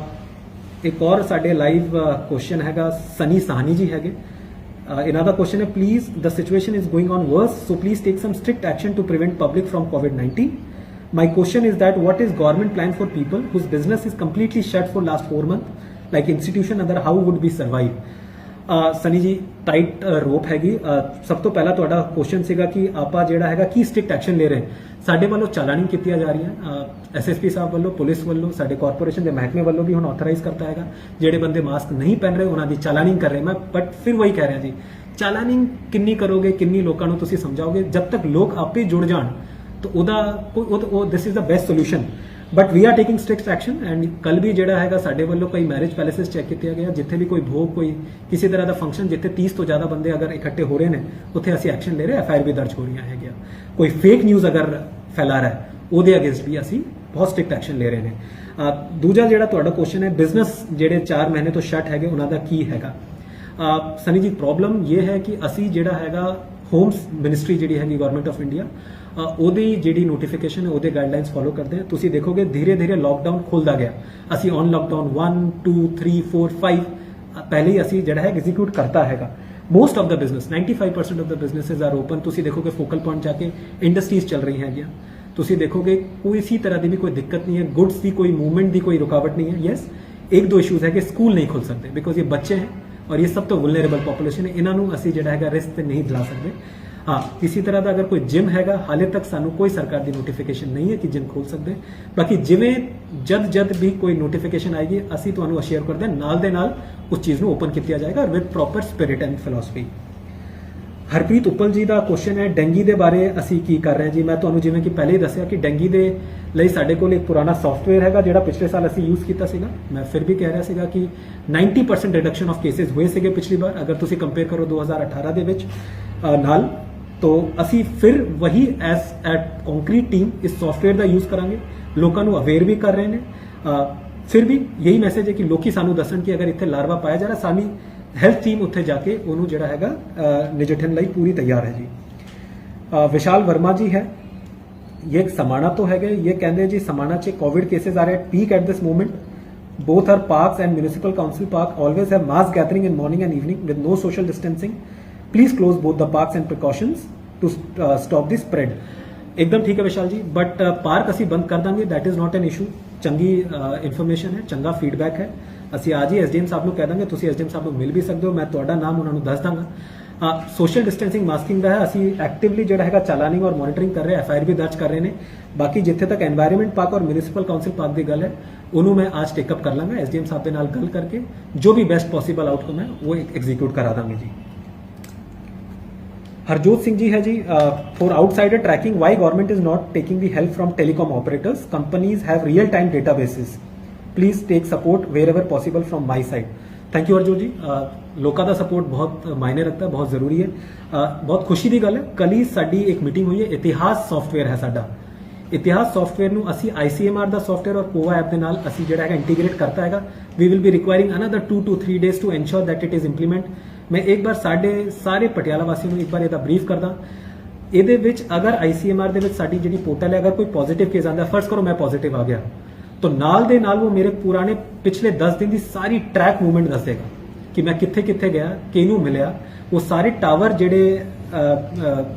ਇੱਕ ਔਰ ਸਾਡੇ ਲਾਈਵ ਕੁਐਸਚਨ ਹੈਗਾ, ਸਨੀ ਸਾਹਨੀ ਜੀ ਹੈਗੇ। ਇਹਨਾਂ ਦਾ ਕੁਐਸਚਨ ਹੈ, please the situation is going on worse, so please take some strict action to prevent public from COVID-19। My question is that what is government plan for people whose business is completely shut for last 4 months, like institution other, how would we survive? Sunny ਜੀ, tight ਰੋਪ ਹੈਗੀ। ਸਭ ਤੋਂ ਪਹਿਲਾਂ ਤੁਹਾਡਾ question ਸੀਗਾ ਕਿ ਆਪਾਂ ਜਿਹੜਾ ਹੈਗਾ ਕੀ ਸਟ੍ਰਿਕਟ ਐਕਸ਼ਨ ਲੈ ਰਹੇ। ਸਾਡੇ ਵੱਲੋਂ ਚਾਲਾਨਿੰਗ ਕੀਤੀਆਂ ਜਾ ਰਹੀਆਂ, ਐਸਐਸਪੀ ਸਾਹਿਬ ਵੱਲੋਂ, ਪੁਲਿਸ ਵੱਲੋਂ, ਸਾਡੇ ਕਾਰਪੋਰੇਸ਼ਨ ਦੇ ਮਹਿਕਮੇ ਵੱਲੋਂ ਵੀ ਹੁਣ ਆਥੋਰਾਈਜ਼ ਕਰਤਾ ਹੈਗਾ। ਜਿਹੜੇ ਬੰਦੇ ਮਾਸਕ ਨਹੀਂ ਪਹਿਨ ਰਹੇ ਉਹਨਾਂ ਦੀ ਚਾਲਾਨਿੰਗ ਕਰ ਰਹੇ ਮੈਂ। ਬਟ ਫਿਰ ਵਹੀ ਕਹਿ ਰਿਹਾ ਜੀ, ਚਾਲਾਨਿੰਗ ਕਿੰਨੀ ਕਰੋਗੇ, ਕਿੰਨੀ ਲੋਕਾਂ ਨੂੰ ਤੁਸੀਂ ਸਮਝਾਓਗੇ? ਜਦ ਤੱਕ ਲੋਕ ਆਪੇ ਜੁੜ ਜਾਣ ਤਾਂ ਉਹਦਾ this is the best solution. But we are taking strict action and कल भी ਜਿਹੜਾ ਹੈਗਾ ਸਾਡੇ ਵੱਲੋਂ ਕਈ ਮੈਰਿਜ ਪੈਲੇसेस ਚੈੱਕ ਕੀਤੇ ਗਏ, ਜਿੱਥੇ ਵੀ ਕੋਈ ਭੋਗ, ਕੋਈ ਕਿਸੇ ਤਰ੍ਹਾਂ ਦਾ ਫੰਕਸ਼ਨ ਜਿੱਥੇ 30 ਤੋਂ ਜ਼ਿਆਦਾ ਬੰਦੇ ਅਗਰ ਇਕੱਠੇ ਹੋ ਰਹੇ ਨੇ ਉੱਥੇ ਅਸੀਂ ਐਕਸ਼ਨ ਲੈ ਰਹੇ, ਐਫਆਈਆਰ ਵੀ ਦਰਜ ਹੋ ਰਹੀਆਂ ਹੈਗੀਆਂ। ਕੋਈ ਫੇਕ ਨਿਊਜ਼ ਅਗਰ ਫੈਲਾ ਰਿਹਾ ਉਹਦੇ ਅਗੇਂਸਟ ਵੀ ਅਸੀਂ ਬਹੁਤ ਸਟ੍ਰਿਕਟ ਐਕਸ਼ਨ ਲੈ ਰਹੇ ਨੇ। ਦੂਜਾ ਜਿਹੜਾ ਤੁਹਾਡਾ ਕੁਐਸਚਨ ਹੈ, ਬਿਜ਼ਨਸ ਜਿਹੜੇ 4 ਮਹੀਨੇ ਤੋਂ ਸ਼ਟ ਹੈਗੇ ਉਹਨਾਂ ਦਾ ਕੀ ਹੈਗਾ। ਸਨੀ ਜੀ, ਪ੍ਰੋਬਲਮ ਇਹ ਹੈ ਕਿ ਅਸੀਂ ਜਿਹੜਾ ਹੈਗਾ ਹੋਮਸ ਮਿਨਿਸਟਰੀ ਜਿਹੜੀ ਹੈਗੀ ਗਵਰਨਮੈਂਟ ਆਫ ਇੰਡੀਆ, ਉਹਦੀ ਜਿਹੜੀ ਨੋਟੀਫਿਕੇਸ਼ਨ ਹੈ ਉਹਦੇ ਗਾਈਡਲਾਈਨਸ ਫੋਲੋ ਕਰਦੇ ਹਾਂ। ਤੁਸੀਂ ਦੇਖੋਗੇ ਧੀਰੇ ਧੀਰੇ ਲੋਕਡਾਊਨ ਖੁੱਲਦਾ ਗਿਆ। ਅਸੀਂ ਔਨ ਲੋਕਡਾਊਨ 1 2 3 4 5 ਪਹਿਲੇ ਹੀ ਅਸੀਂ ਜਿਹੜਾ ਹੈ ਐਗਜ਼ੀਕਿਊਟ ਕਰਤਾ ਹੈਗਾ। Most of the business 95% of the businesses R open. ਤੁਸੀਂ ਦੇਖੋਗੇ ਫੋਕਲ ਪੁਆਇੰਟ ਜਾ ਕੇ ਇੰਡਸਟਰੀਜ਼ ਚੱਲ ਰਹੀਆਂ ਹੈਗੀਆਂ। ਤੁਸੀਂ ਦੇਖੋਗੇ ਕੋਈ ਇसी ਤਰ੍ਹਾਂ ਦੀ ਵੀ ਕੋਈ ਦਿੱਕਤ ਨਹੀਂ ਹੈ, ਗੁੱਡਸ ਦੀ ਕੋਈ मूवमेंट ਦੀ ਕੋਈ रुकावट नहीं है। यस, 1-2 इशूज है कि स्कूल नहीं खुल सकते बिकॉज ये बच्चे हैं और ये सब तो वुलनरेबल पॉपुलेशन है, इन्हों ਅਸੀਂ ਜਿਹੜਾ ਹੈਗਾ ਰਿਸਕ ਤੇ ਨਹੀਂ ਦਿਲਾ ਸਕਦੇ। हाँ, किसी तरह का अगर कोई जिम हैगा, हाले तक सानू कोई सरकार की नोटिफिकेशन नहीं है कि जिम खोल सकते। बाकी जिमें जद भी कोई नोटिफिकेशन आएगी असी तुहानू अशेयर करते हैं, नाल दे नाल उस चीज़ को ओपन किया जाएगा with proper spirit and philosophy. Harpreet Uppal ji का क्वेश्चन है, डेंगी के बारे असी की कर रहे हैं जी। मैं तुहानू जिवें कि पहले ही दस्सिया कि डेंगी के लिए साडे कोल एक पुराना सॉफ्टवेयर हैगा जिहड़ा पिछले साल असी यूज़ किया सीगा। मैं फिर भी कह रहा सीगा कि 90% रिडक्शन ऑफ केसेस हुए सीगे पिछली बार, अगर तुसी कंपेयर करो 2018 दे विच नाल। तो असी फिर वही एज एट कॉन्क्रीट टीम इस सॉफ्टवेयर का यूज़ करांगे, लोगों को अवेयर भी कर रहे हैं। फिर भी यही मैसेज है कि लोग सानू दसन कि अगर इत्थे लार्वा पाया जा रहा, सानी हैल्थ टीम उत्थे जाके उन्होंने जिहड़ा हैगा नजिठण लई पूरी तैयार है जी। विशाल वर्मा जी है, ये समाणा तो है, ये कहते जी समाणा च covid cases are at peak at this moment. Both our parks and municipal council park always have mass gathering in morning and evening with no social distancing. Please close both the parks and precautions to stop the spread. एकदम ठीक है विशाल जी, but park ਅਸੀਂ ਬੰਦ ਕਰ ਦਾਂਗੇ, that is not an issue. ਚੰਗੀ information ਹੈ, ਚੰਗਾ ਫੀਡਬੈਕ ਹੈ. ਅਸੀਂ ਅੱਜ ਹੀ ਐਸਡੀਐਮ ਸਾਹਿਬ ਨੂੰ ਕਹਿ ਦਾਂਗੇ, ਤੁਸੀਂ ਐਸਡੀਐਮ ਸਾਹਿਬ ਨੂੰ ਮਿਲ ਵੀ ਸਕਦੇ ਹੋ, ਮੈਂ ਤੁਹਾਡਾ ਨਾਮ ਉਹਨਾਂ ਨੂੰ ਦੱਸ ਦਾਂਗਾ. ਸੋਸ਼ਲ ਡਿਸਟੈਂਸਿੰਗ ਮਾਸਕਿੰਗ ਦਾ ਹੈ, ਅਸੀਂ ਐਕਟਿਵਲੀ ਜਿਹੜਾ ਹੈਗਾ ਚੈਲਾਨਿੰਗ ਔਰ ਮੋਨੀਟਰਿੰਗ ਕਰ ਰਹੇ, ਐਫਆਈਆਰ ਵੀ ਦਰਜ ਕਰ ਰਹੇ ਨੇ. ਬਾਕੀ ਜਿੱਥੇ ਤੱਕ ਐਨਵਾਇਰਨਮੈਂਟ ਪਾਰਕ ਔਰ ਮਿਊਨਿਸਪਲ ਕਾਉਂਸਲ ਪਾਰਕ ਦੀ ਗੱਲ ਹੈ, ਉਹਨੂੰ ਮੈਂ ਅੱਜ ਟੇਕਅਪ ਕਰ ਲਾਂਗਾ ਐਸਡੀਐਮ ਸਾਹਿਬ ਦੇ ਨਾਲ ਗੱਲ ਕਰਕੇ, ਜੋ ਵੀ ਬੈਸਟ ਪੋਸੀਬਲ ਆਊਟਕਮ ਹੈ ਉਹ ਐਗਜ਼ੀਕਿਊਟ ਕਰਾ ਦਾਂਗੇ ਜੀ. हरजोत सिंह जी है जी, for outsider tracking why government is not taking the help from telecom operators. Companies have real time databases. Please take support wherever possible from my side. Thank you Harjot ji. लोगों का support बहुत मायने रखता है, बहुत जरूरी है. बहुत खुशी की गल है, कल ही साडी एक मीटिंग हुई है. इतिहास सॉफ्टवेयर है साडा. इतिहास सॉफ्टवेयर ਨੂੰ ਅਸੀਂ ICMR ਦਾ ਸੌਫਟਵੇਅਰ ਔਰ ਕੋਵਾ ਐਪ ਦੇ ਨਾਲ ਅਸੀਂ ਜਿਹੜਾ ਹੈਗਾ ਇੰਟੀਗ੍ਰੇਟ ਕਰਤਾ ਹੈਗਾ. We will be requiring another 2 to 3 days to ensure that it is implement. ਮੈਂ ਇੱਕ ਵਾਰ ਸਾਡੇ ਸਾਰੇ ਪਟਿਆਲਾ ਵਾਸੀਆਂ ਨੂੰ ਇੱਕ ਵਾਰ ਇਹਦਾ ਬਰੀਫ ਕਰਦਾ. ਇਹਦੇ ਵਿੱਚ ਅਗਰ ICMR ਦੇ ਵਿੱਚ ਸਾਡੀ ਜਿਹੜੀ ਪੋਰਟਲ ਹੈ, ਅਗਰ ਕੋਈ ਪੋਜ਼ਿਟਿਵ ਕੇਸ ਆਉਂਦਾ, ਫਰਜ਼ ਕਰੋ ਮੈਂ ਪੋਜ਼ਿਟਿਵ ਆ ਗਿਆ, ਤਾਂ ਨਾਲ ਦੇ ਨਾਲ ਉਹ ਮੇਰੇ ਪੁਰਾਣੇ ਪਿਛਲੇ 10 ਦਿਨ ਦੀ ਸਾਰੀ ਟਰੈਕ ਮੂਵਮੈਂਟ ਦੱਸ ਦੇਗਾ ਕਿ ਮੈਂ ਕਿੱਥੇ ਕਿੱਥੇ ਗਿਆ, ਕਿਹਨੂੰ ਮਿਲਿਆ. ਉਹ ਸਾਰੇ ਟਾਵਰ ਜਿਹੜੇ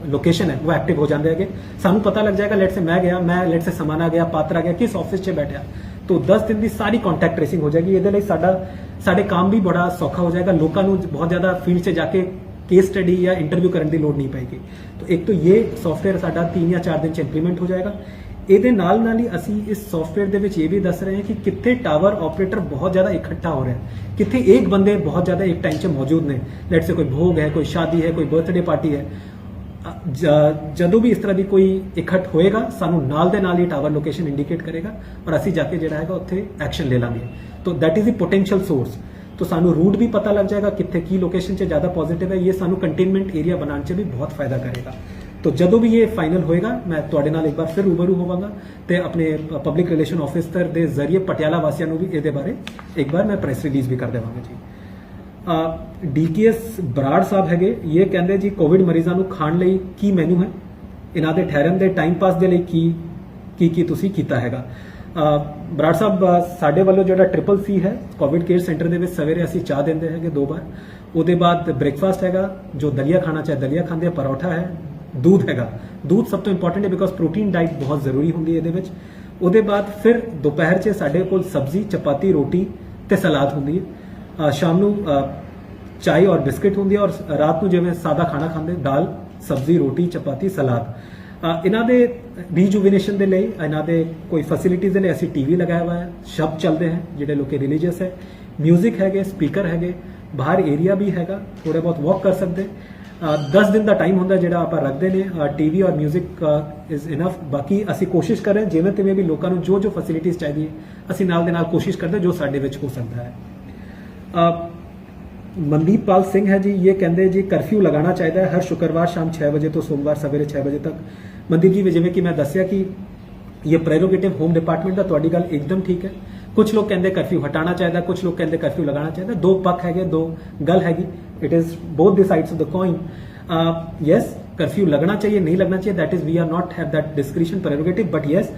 ਲੋਕੇਸ਼ਨ ਹੈ ਉਹ ਐਕਟਿਵ ਹੋ ਜਾਂਦੇ ਹੈਗੇ. ਸਾਨੂੰ ਪਤਾ ਲੱਗ ਜਾਏਗਾ, ਲੈਟ ਸੇ ਮੈਂ ਗਿਆ, ਮੈਂ ਲੈਟ ਸੇ ਸਮਾਨਾ ਗਿਆ, ਪਾਤਰਾ ਗਿਆ, ਕਿਸ ਆਫਿਸ 'ਚ ਬੈਠਿਆ, तो 10 दिन की सारी कॉन्टैक्ट ट्रेसिंग हो जाएगी. ये साडे काम भी बड़ा सौखा हो जाएगा. लोगों को बहुत ज़्यादा फील्ड से जाके केस स्टडी या इंटरव्यू करने की लोड़ नहीं पाएगी. तो एक तो ये सॉफ्टवेयर साडा 3 या 4 दिन इंप्लीमेंट हो जाएगा. ਇਹਦੇ ਨਾਲ ਨਾਲ ਹੀ ਅਸੀਂ ਇਸ ਸੌਫਟਵੇਅਰ ਦੇ ਵਿੱਚ ਇਹ ਵੀ ਦੱਸ ਰਹੇ ਹਾਂ ਕਿ ਕਿੱਥੇ ਟਾਵਰ ਆਪਰੇਟਰ ਬਹੁਤ ਜ਼ਿਆਦਾ ਇਕੱਠਾ ਹੋ ਰਿਹਾ ਹੈ, ਕਿੱਥੇ ਇੱਕ ਬੰਦੇ ਬਹੁਤ ਜ਼ਿਆਦਾ ਇੱਕ ਟਾਈਮ 'ਚ ਮੌਜੂਦ ਨੇ. ਲੈਟ ਸੇ ਕੋਈ ਭੋਗ ਹੈ, ਕੋਈ ਸ਼ਾਦੀ ਹੈ, ਕੋਈ ਬਰਥਡੇ ਪਾਰਟੀ ਹੈ. ਜਦੋਂ ਵੀ ਇਸ ਤਰ੍ਹਾਂ ਦੀ ਕੋਈ ਇਕੱਠ ਹੋਏਗਾ, ਸਾਨੂੰ ਨਾਲ ਦੇ ਨਾਲ ਹੀ ਟਾਵਰ ਲੋਕੇਸ਼ਨ ਇੰਡੀਕੇਟ ਕਰੇਗਾ ਔਰ ਅਸੀਂ ਜਾ ਕੇ ਜਿਹੜਾ ਹੈਗਾ ਉੱਥੇ ਐਕਸ਼ਨ ਲੈ ਲਾਂਗੇ. तो that is the potential source. तो सानू रूट भी पता लग जाएगा कितने की लोकेशन से ज्यादा पॉजिटिव है. ये सानू कंटेनमेंट एरिया बनाने से भी बहुत फायदा करेगा. तो जदों भी ये फाइनल होएगा, मैं तुहाडे नाल एक बार फिर रूबरू होवांगा ते अपने पब्लिक रिलेशन ऑफिसर दे जरिए पटियाला वासियों ਨੂੰ भी ਇਹਦੇ ਬਾਰੇ एक बार मैं प्रेस रिलीज भी कर देवांगा जी. DKS ਬਰਾੜ ਸਾਹਿਬ ਹੈਗੇ, ਇਹ ਕਹਿੰਦੇ ਜੀ ਕੋਵਿਡ ਮਰੀਜ਼ਾਂ ਨੂੰ ਖਾਣ ਲਈ ਕੀ ਮੈਨੂ ਹੈ, ਇਹਨਾਂ ਦੇ ਠਹਿਰਨ ਦੇ ਟਾਈਮ ਪਾਸ ਦੇ ਲਈ ਕੀ ਤੁਸੀਂ ਕੀਤਾ ਹੈਗਾ. ਬਰਾੜ ਸਾਹਿਬ, ਸਾਡੇ ਵੱਲੋਂ ਜਿਹੜਾ CCC ਹੈ ਕੋਵਿਡ ਕੇਅਰ ਸੈਂਟਰ ਦੇ ਵਿੱਚ ਸਵੇਰੇ ਅਸੀਂ ਚਾਹ ਦਿੰਦੇ ਹੈਗੇ 2 ਬਾਰ. ਉਹਦੇ ਬਾਅਦ ਬ੍ਰੇਕਫਾਸਟ ਹੈਗਾ, ਜੋ ਦਲੀਆ ਖਾਣਾ ਚਾਹੇ ਦਲੀਆ ਖਾਂਦੇ, ਪਰੌਠਾ ਹੈ, दूध हैगा. दूध सब तो इंपॉर्टेंट है बिकॉज प्रोटीन डाइट बहुत जरूरी होंगी ਇਹਦੇ ਵਿੱਚ. ਉਹਦੇ ਬਾਅਦ ਫਿਰ ਦੁਪਹਿਰ 'ਚ ਸਾਡੇ ਕੋਲ ਸਬਜ਼ੀ, ਚਪਾਤੀ, ਰੋਟੀ ਤੇ ਸਲਾਦ ਹੁੰਦੀ ਹੈ. ਸ਼ਾਮ ਨੂੰ ਚਾय ਔਰ ਬਿਸਕਟ ਹੁੰਦੀ ਹੈ ਔਰ ਰਾਤ ਨੂੰ ਜਿਵੇਂ ਸਾਦਾ ਖਾਣਾ ਖਾਂਦੇ, ਦਾਲ, ਸਬਜ਼ੀ, ਰੋਟੀ, ਚਪਾਤੀ, ਸਲਾਦ. ਇਹਨਾਂ ਦੇ ਰੀਜੂਵਿਨੇਸ਼ਨ ਦੇ ਲਈ, ਇਹਨਾਂ ਦੇ ਕੋਈ ਫੈਸਿਲਿਟੀਜ਼ ਦੇ ਲਈ ਅਸੀਂ ਟੀਵੀ ਲਗਾਇਆ ਹੋਇਆ ਹੈ, ਸ਼ਬਦ ਚੱਲਦੇ ਹਨ ਜਿਹੜੇ ਲੋਕੀ ਰਿਲੀਜੀਅਸ ਹੈ, ਮਿਊਜ਼ਿਕ ਹੈਗੇ, ਸਪੀਕਰ ਹੈਗੇ, ਬਾਹਰ ਏਰੀਆ ਵੀ ਹੈਗਾ, ਥੋੜਾ ਬਹੁਤ ਵਾਕ ਕਰ ਸਕਦੇ. 10 दिन का टाइम होंगे जो आप रखते हैं. TV और म्यूजिक इज इनफ. बाकी असी कोशिश कर रहे हैं जिमें तिवें भी लोगों को जो जो फैसिलिटीज़ चाहिए असी नाल दे नाल कोशिश करते जो साडे विच हो सकता है. मनदीप पाल सिंह है जी, ये कहते जी कर्फ्यू लगाना चाहिए हर शुक्रवार शाम 6 बजे तो सोमवार सवेरे 6 बजे तक. मनदीप जी, जिमें कि मैं दसिया कि ये प्रेरोगेटिव होम डिपार्टमेंट का, तुहाडी गल एकदम ठीक है. कुछ लोग कहते कर्फ्यू हटाना चाहिए, कुछ लोग कहते कर्फ्यू लगाना चाहिए. दो पक्ष है, दो गल हैगी. It is both the sides of the coin. Yes, curfew लगना चाहिए, नहीं लगना चाहिए, that is we are not have that discretion prerogative. But yes,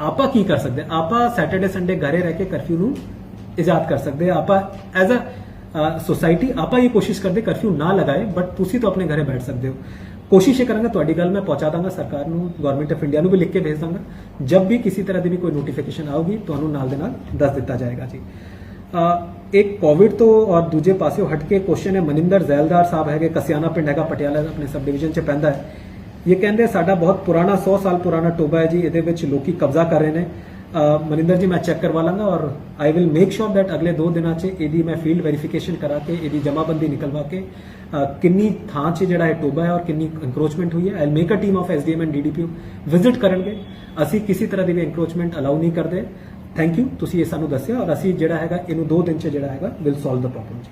आपा की कर सकते, आपा सैटरडे संडे घरे रह के कर्फ्यू नू इजाद कर सकते. आपा एज अ सोसाइटी आपा ये कोशिश करते कर्फ्यू ना लगाए, बट तुसी तो अपने घरे बैठ सकते हो. कोशिश ये करेंगे, तुहाडी गल मैं पहुंचा दांगा सरकार नू, गवर्नमेंट ऑफ इंडिया नू भी लिख के भेज दांगा. जब भी किसी तरह की भी कोई नोटिफिकेशन आऊगी तुहानू नाल दे नाल दस दिता जाएगा जी. एक कोविड तो और दूजे पासे हट के क्वेश्चन है. मनिंदर जैलदार साहब है, कसियाना पिंड है पटियाला अपने सब डिवीजन च पैंदा है. ये कहते साडा बहुत पुराना 100 साल पुराना टोबा है जी, ये विच लोकी कब्जा कर रहे हैं. मनिंदर जी, मैं चेक करवा लांगा और I will make sure that अगले 2 दिनों से यदि मैं फील्ड वेरीफिकेशन करा के यदि जमाबंदी निकलवा के किन्नी थां से जिहड़ा टोबा है और किन्नी इंक्रोचमेंट हुई है. I will make a team of SDM and DDPO visit करेंगे. असी किसी तरह की भी इंक्रोचमेंट अलाउ नहीं करते. थैंक यू, तुसी ये सानू दस्सिया और असी जिहड़ा हैगा इनू 2 दिन च जिहड़ा हैगा विल सॉल्व द प्रॉब्लम जी.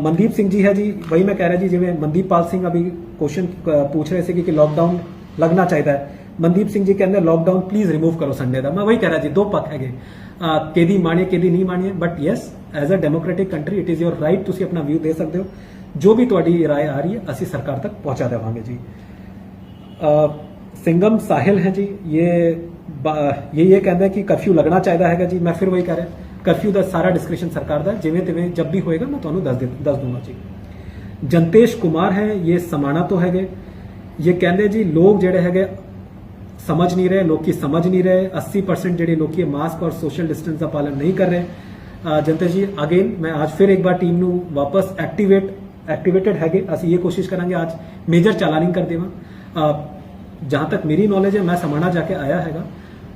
मनदीप सिंह जी है जी, वही मैं कह रहा जी, जिवें मनदीप पाल सिंह अभी क्वेश्चन पूछ रहे थे कि लॉकडाउन लगना चाहिए. मनदीप सिंह जी कहते लॉकडाउन प्लीज रिमूव करो संडे का. मैं वही कह रहा जी, 2 पक्ष है, केदी मानिए केदी नहीं मानिए. But yes, as a democratic country it is your right, तुसी अपना व्यू दे सकते हो. जो भी तुहाडी राय आ रही है असी सरकार तक पहुंचा देवांगे जी. सिंगम साहिल है जी, ये कहता है कि कर्फ्यू लगना चाहिए हैगा जी। मैं फिर वही कह रहा, कर्फ्यू का सारा डिस्क्रिप्शन सरकार का, जिमें तिवें जब भी होएगा मैं तुहानू दस दूंगा जी। जंतेश कुमार है, ये समाना तो है, ये कहते जी लोग जेडे है समझ नहीं रहे, लोग की समझ नहीं रहे, 80% जेडे लोग मास्क और सोशल डिस्टेंस का पालन नहीं कर रहे। जंतेश जी अगेन मैं आज फिर एक बार टीम नू वापस एक्टिवेटेड है, असं ये कोशिश करांगे आज मेजर चालानिंग कर देवा। जहां तक मेरी नॉलेज है, मैं समाना जाके आया हैगा,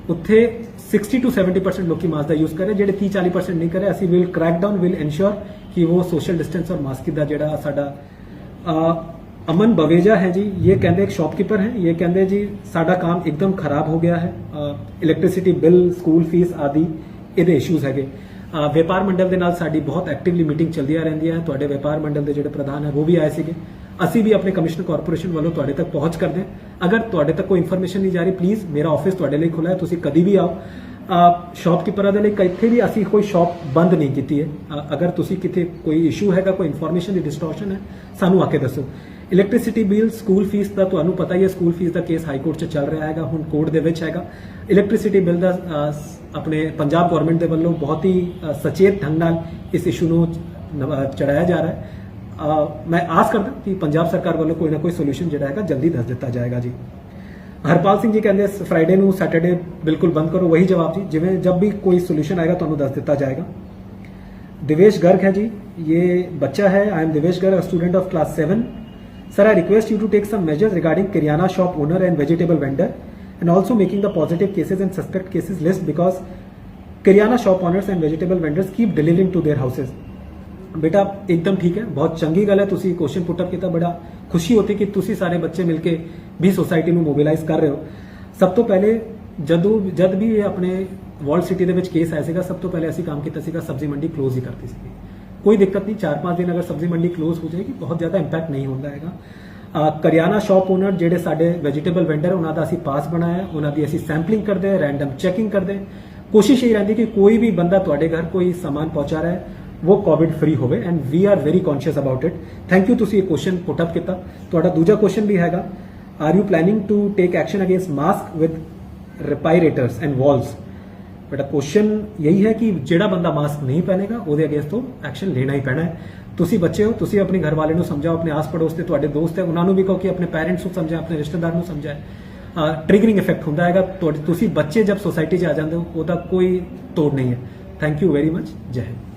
उत्थे 60 to 70% लोग मास्क का यूज करे, जेडे 30-40% नहीं करे, असं will crack down, will ensure कि वो सोशल डिस्टेंस और मास्क का जेड़ा साडा। अमन बवेजा है जी, ये कहते एक शॉपकीपर है, ये कहते जी साडा काम एकदम खराब हो गया है, इलैक्ट्रिसिटी बिल, स्कूल फीस आदि ਇਹਦੇ ਇਸ਼ੂਜ਼ ਹੈਗੇ। व्यापार मंडल ਦੇ ਨਾਲ ਸਾਡੀ ਬਹੁਤ ਐਕਟਿਵਲੀ ਮੀਟਿੰਗ ਚੱਲਦੀਆਂ ਰਹਿੰਦੀਆਂ ਹੈ। ਤੁਹਾਡੇ व्यापार मंडल ਦੇ ਜਿਹੜੇ ਪ੍ਰਧਾਨ ਹੈ ਉਹ ਵੀ ਆਏ ਸੀਗੇ। ਅਸੀਂ ਵੀ ਆਪਣੇ ਕਮਿਸ਼ਨਰ ਕਾਰਪੋਰੇਸ਼ਨ ਵੱਲੋਂ ਤੁਹਾਡੇ ਤੱਕ ਪਹੁੰਚ ਕਰਦੇ ਹਾਂ। ਅਗਰ ਤੁਹਾਡੇ ਤੱਕ ਕੋਈ ਇਨਫੋਰਮੇਸ਼ਨ ਨਹੀਂ ਜਾ ਰਹੀ, ਪਲੀਜ਼ ਮੇਰਾ ਆਫਿਸ ਤੁਹਾਡੇ ਲਈ ਖੁੱਲਾ ਹੈ, ਤੁਸੀਂ ਕਦੀ ਵੀ ਆਓ। ਸ਼ਾਪਕੀਪਰਾਂ ਦੇ ਲਈ ਕਿਤੇ ਵੀ ਅਸੀਂ ਕੋਈ ਸ਼ਾਪ ਬੰਦ ਨਹੀਂ ਕੀਤੀ ਹੈ। ਅਗਰ ਤੁਸੀਂ ਕਿਤੇ ਕੋਈ ਇਸ਼ੂ ਹੈਗਾ, ਕੋਈ ਇਨਫੋਰਮੇਸ਼ਨ ਦੀ ਡਿਸਟੋਰਸ਼ਨ ਹੈ, ਸਾਨੂੰ ਆ ਕੇ ਦੱਸੋ। ਇਲੈਕਟ੍ਰਿਸਿਟੀ ਬਿੱਲ, ਸਕੂਲ ਫੀਸ ਦਾ ਤੁਹਾਨੂੰ ਪਤਾ ਹੀ ਹੈ, ਸਕੂਲ ਫੀਸ ਦਾ ਕੇਸ ਹਾਈ ਕੋਰਟ 'ਚ ਚੱਲ ਰਿਹਾ ਹੈਗਾ, ਹੁਣ ਕੋਰਟ ਦੇ ਵਿੱਚ ਹੈਗਾ। ਇਲੈਕਟ੍ਰਿਸਿਟੀ ਬਿੱਲ ਦਾ ਆਪਣੇ ਪੰਜਾਬ ਗਵਰਨਮੈਂਟ ਦੇ ਵੱਲੋਂ ਬਹੁਤ ਹੀ ਸਚੇਤ ਢੰਗ ਨਾਲ ਇਸ ਇਸ਼ੂ ਨੂੰ ਚੜਾਇਆ ਜਾ ਰਿਹਾ ਹੈ। ਮੈਂ ਆਸ ਕਰਦਾ ਕਿ ਪੰਜਾਬ ਸਰਕਾਰ ਵੱਲੋਂ ਕੋਈ ਨਾ ਕੋਈ ਸੋਲੂਸ਼ਨ ਜਿਹੜਾ ਹੈਗਾ ਜਲਦੀ ਦੱਸ ਦਿੱਤਾ ਜਾਏਗਾ ਜੀ। हरपाल सिंह जी कहते हैं फ्राइडे ਨੂੰ सैटरडे बिल्कुल बंद करो, वही जवाब जी, जिवें जब भी कोई सोल्यूशन आएगा ਤੁਹਾਨੂੰ ਦੱਸ ਦਿੱਤਾ जाएगा। दिवेश गर्ग है जी, ये बच्चा है, I am Divesh Garg, student of class 7। Sir, I request you to take some measures regarding kirana shop owner and vegetable vendor and also making the positive cases and suspect cases list because kirana shop owners and vegetable vendors keep delivering to their houses. बेटा एकदम ठीक है, बहुत चंगी गल है, तुसी question put up किया, बड़ा खुशी होती कि तुसी सारे बच्चे मिलके भी सोसाइटी ਨੂੰ मोबिलाइज कर रहे हो। सब तो पहले जद भी ये अपने वॉल सिटी ਦੇ ਵਿੱਚ ਕੇਸ ਆਇਆ ਸੀਗਾ, ਸਭ ਤੋਂ ਪਹਿਲੇ ਅਸੀਂ ਕੰਮ ਕੀਤਾ ਸੀਗਾ ਸਬਜ਼ੀ ਮੰਡੀ ਕਲੋਜ਼ ਹੀ ਕਰਤੀ ਸੀ। ਕੋਈ ਦਿੱਕਤ ਨਹੀਂ, 4-5 ਦਿਨ ਅਗਰ ਸਬਜ਼ੀ ਮੰਡੀ ਕਲੋਜ਼ ਹੋ ਜਾਏਗੀ ਬਹੁਤ ਜ਼ਿਆਦਾ ਇੰਪੈਕਟ ਨਹੀਂ ਹੁੰਦਾ ਹੈਗਾ। ਕਰਿਆਨਾ ਸ਼ਾਪ ਓਨਰ ਜਿਹੜੇ ਸਾਡੇ ਵੈਜੀਟੇਬਲ ਵੈਂਡਰ, ਉਹਨਾਂ ਦਾ ਅਸੀਂ ਪਾਸ ਬਣਾਇਆ, ਉਹਨਾਂ ਦੀ ਅਸੀਂ ਸੈਂਪਲਿੰਗ ਕਰਦੇ, ਰੈਂਡਮ ਚੈਕਿੰਗ ਕਰਦੇ। ਕੋਸ਼ਿਸ਼ ਇਹ ਰਹਿੰਦੀ ਕਿ ਕੋਈ ਵੀ ਬੰਦਾ ਤੁਹਾਡੇ ਘਰ ਕੋਈ ਸਾਮਾਨ ਪਹੁੰਚਾ ਰਿਹਾ ਹੈ वो कोविड फ्री होवे and we are very conscious about it. Thank you तुसी ये क्वेश्चन पुट अप किया। तुहाडा दूजा क्वेश्चन भी हैगा, are you planning to take action against mask with respirators and valves. But question यही है कि जेड़ा बंदा मास्क नहीं पहनेगा ਉਹਦੇ अगेंस्ट तो एक्शन लेना ही पैना है। ਤੁਸੀਂ ਬੱਚੇ ਹੋ, ਤੁਸੀਂ ਆਪਣੇ ਘਰ ਵਾਲੇ ਨੂੰ ਸਮਝਾਓ, ਆਪਣੇ ਆਸ ਪੜੋਸ ਤੇ ਤੁਹਾਡੇ ਦੋਸਤ ਹੈ ਉਹਨਾਂ ਨੂੰ ਵੀ ਕਹੋ ਕਿ ਆਪਣੇ ਪੈਰੈਂਟਸ ਨੂੰ ਸਮਝਾਏ, ਆਪਣੇ ਰਿਸ਼ਤੇਦਾਰ ਨੂੰ ਸਮਝਾਏ। ट्रिगरिंग इफेक्ट ਹੁੰਦਾ ਹੈਗਾ। ਤੁਸੀਂ ਬੱਚੇ जब सोसाइटी 'ਚ ਆ ਜਾਂਦੇ ਹੋ ਉਹਦਾ ਕੋਈ ਤੋੜ ਨਹੀਂ ਹੈ। Thank you very much. जय हिंद।